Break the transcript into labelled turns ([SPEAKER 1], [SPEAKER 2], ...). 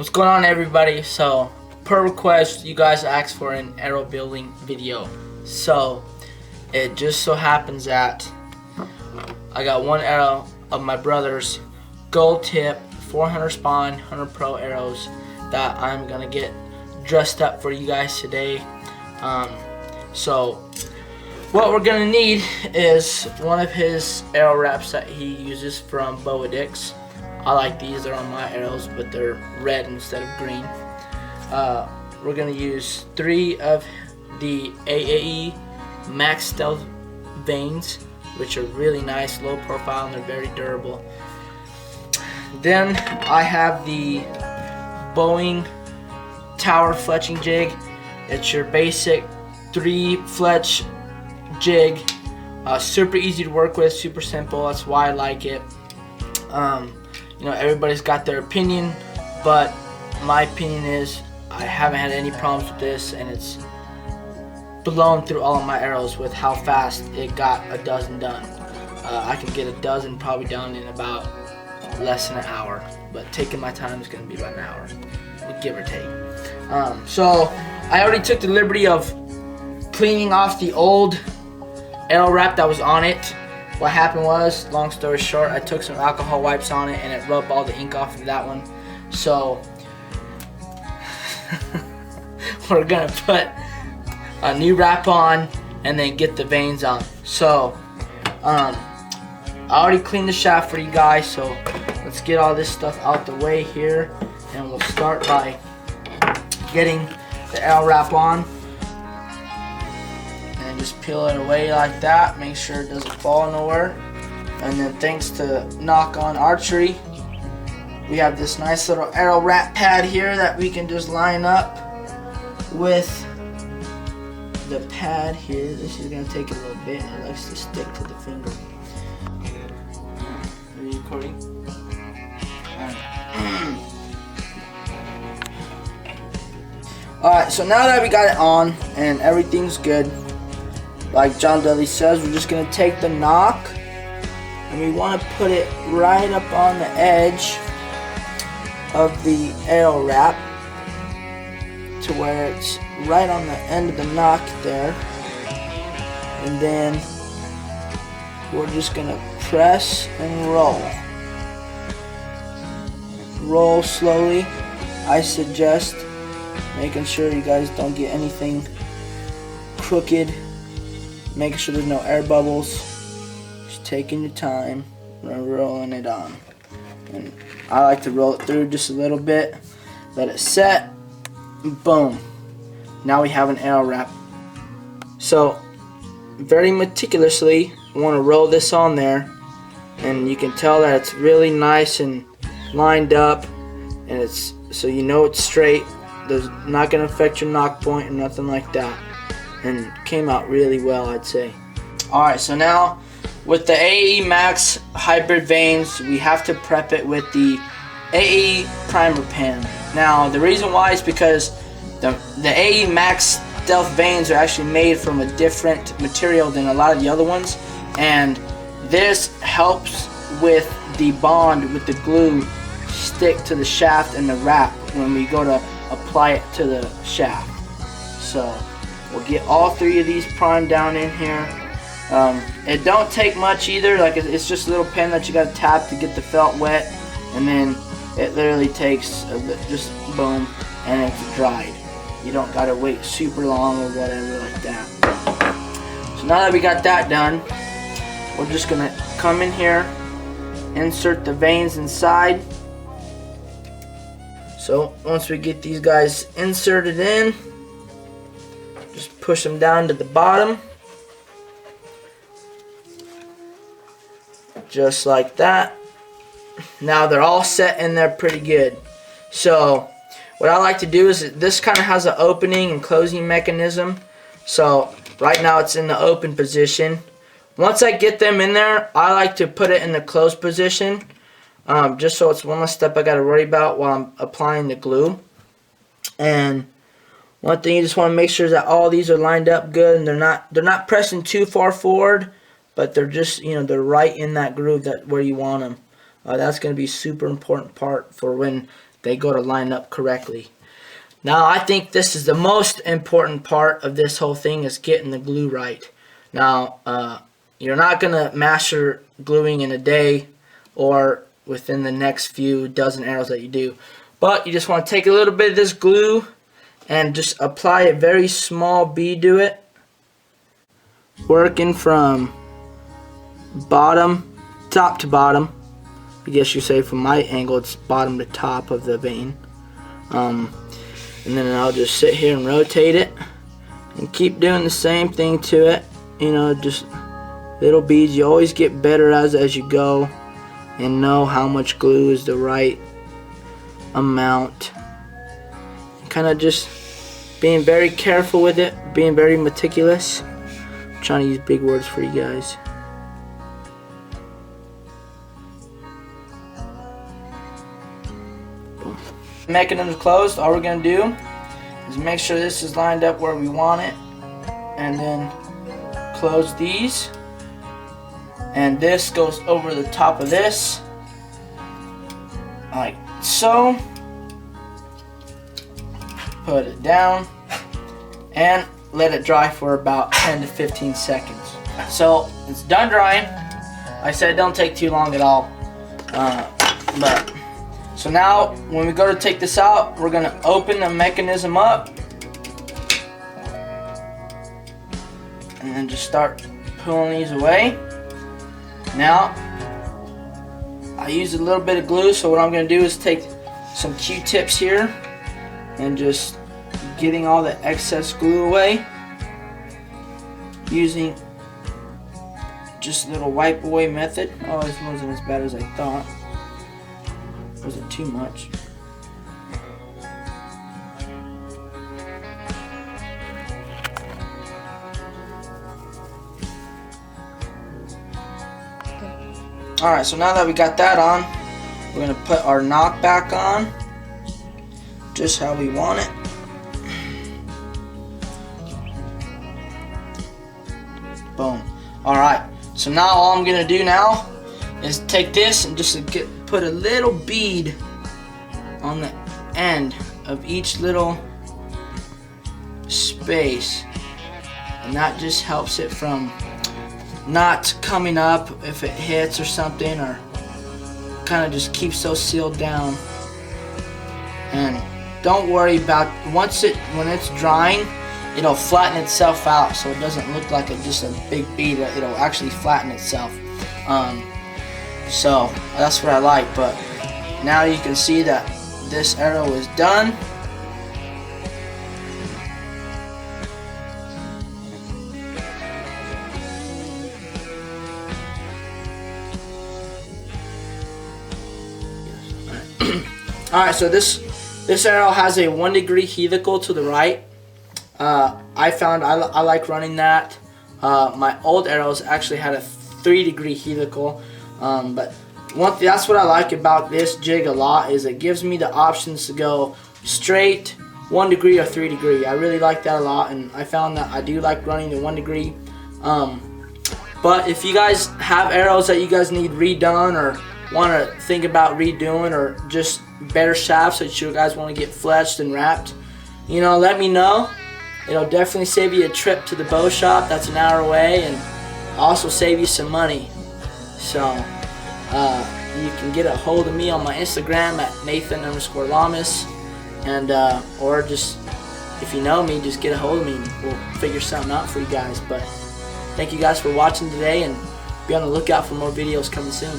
[SPEAKER 1] What's going on, everybody? So, per request, you guys asked for an arrow building video. So, it just so happens that I got one arrow of my brother's gold tip 400 spawn 100 pro arrows that I'm gonna get dressed up for you guys today. So what we're gonna need is one of his arrow wraps that he uses from Bohning. I like these, they're on my arrows, but they're red instead of green. We're gonna use 3 of the AAE Max Stealth vanes, which are really nice, low profile, and they're very durable. Then I have the Bohning Tower Fletching jig. It's your basic 3 fletch jig. Super easy to work with, super simple. That's why I like it. You know, everybody's got their opinion, but my opinion is I haven't had any problems with this, and it's blown through all of my arrows with how fast it got a dozen done. I can get a dozen probably done in about less than an hour, but taking my time is going to be about an hour, give or take. So I already took the liberty of cleaning off the old arrow wrap that was on it. What happened was, long story short, I took some alcohol wipes on it and it rubbed all the ink off of that one. So we're gonna put a new wrap on and then get the vanes on. So I already cleaned the shaft for you guys, so let's get all this stuff out the way here, and we'll start by getting the arrow wrap on. And just peel it away like that, make sure it doesn't fall nowhere. And then thanks to Knock On Archery, we have this nice little arrow wrap pad here that we can just line up with the pad here. This is going to take a little bit, it likes to stick to the finger. Are you recording? Alright, so now that we got it on and everything's good, like John Dudley says, we're just going to take the knock and we want to put it right up on the edge of the arrow wrap to where it's right on the end of the knock there. And then we're just going to press and roll. Roll slowly. I suggest making sure you guys don't get anything crooked. Making sure there's no air bubbles. Just taking your time and rolling it on. And I like to roll it through just a little bit. Let it set. Boom. Now we have an arrow wrap. So very meticulously want to roll this on there, and you can tell that it's really nice and lined up, and it's so you know it's straight. There's not going to affect your knock point or nothing like that, and came out really well, I'd say. Alright, so now with the AE Max hybrid vanes, we have to prep it with the AE primer pen. Now the reason why is because the AE Max Stealth vanes are actually made from a different material than a lot of the other ones, and this helps with the bond with the glue stick to the shaft and the wrap when we go to apply it to the shaft. So we'll get all 3 of these primed down in here. It don't take much either, like it's just a little pen that you got to tap to get the felt wet, and then it literally takes just boom and it's dried. You don't got to wait super long or whatever like that. So now that we got that done, we're just going to come in here, insert the vanes inside. So once we get these guys inserted in, just push them down to the bottom. Just like that. Now they're all set in there pretty good. So what I like to do is, this kind of has an opening and closing mechanism. So right now it's in the open position. Once I get them in there, I like to put it in the closed position. Just so it's one less step I got to worry about while I'm applying the glue. And one thing you just want to make sure is that all these are lined up good, and they're not pressing too far forward, but they're just, you know, they're right in that groove that where you want them. That's going to be super important part for when they go to line up correctly. Now I think this is the most important part of this whole thing, is getting the glue right. Now you're not going to master gluing in a day or within the next few dozen arrows that you do. But you just want to take a little bit of this glue and just apply a very small bead to it. Working from top to bottom. I guess you say from my angle it's bottom to top of the vein. And then I'll just sit here and rotate it and keep doing the same thing to it. You know, just little beads. You always get better as you go and know how much glue is the right amount. Kind of just being very careful with it, being very meticulous. I'm trying to use big words for you guys. Mechanism closed. All we're going to do is make sure this is lined up where we want it, and then close these, and this goes over the top of this like so. Put it down and let it dry for about 10 to 15 seconds. So it's done drying. I said don't take too long at all. So now when we go to take this out, we're going to open the mechanism up and then just start pulling these away. Now I use a little bit of glue, so what I'm going to do is take some Q-tips here and just getting all the excess glue away using just a little wipe away method. Oh, this wasn't as bad as I thought. Wasn't too much. Alright, so now that we got that on, we're going to put our knock back on just how we want it. Boom. Alright, so now all I'm going to do now is take this and just put a little bead on the end of each little space, and that just helps it from not coming up if it hits or something, or kind of just keeps those sealed down. And don't worry about when it's drying, it'll flatten itself out, so it doesn't look like just a big bead. It'll actually flatten itself. So that's what I like. But now you can see that this arrow is done. Alright, so this arrow has a 1 degree helical to the right. I found I like running that. My old arrows actually had a 3 degree helical, but that's what I like about this jig a lot, is it gives me the options to go straight, 1 degree, or 3 degree. I really like that a lot, and I found that I do like running the 1 degree. But if you guys have arrows that you guys need redone or want to think about redoing, or just better shafts that you guys want to get fletched and wrapped, you know, let me know. It'll definitely save you a trip to the bow shop that's an hour away, and also save you some money. So you can get a hold of me on my Instagram at Nathan_Lamas, and or just, if you know me, just get a hold of me and we'll figure something out for you guys. But thank you guys for watching today, and be on the lookout for more videos coming soon.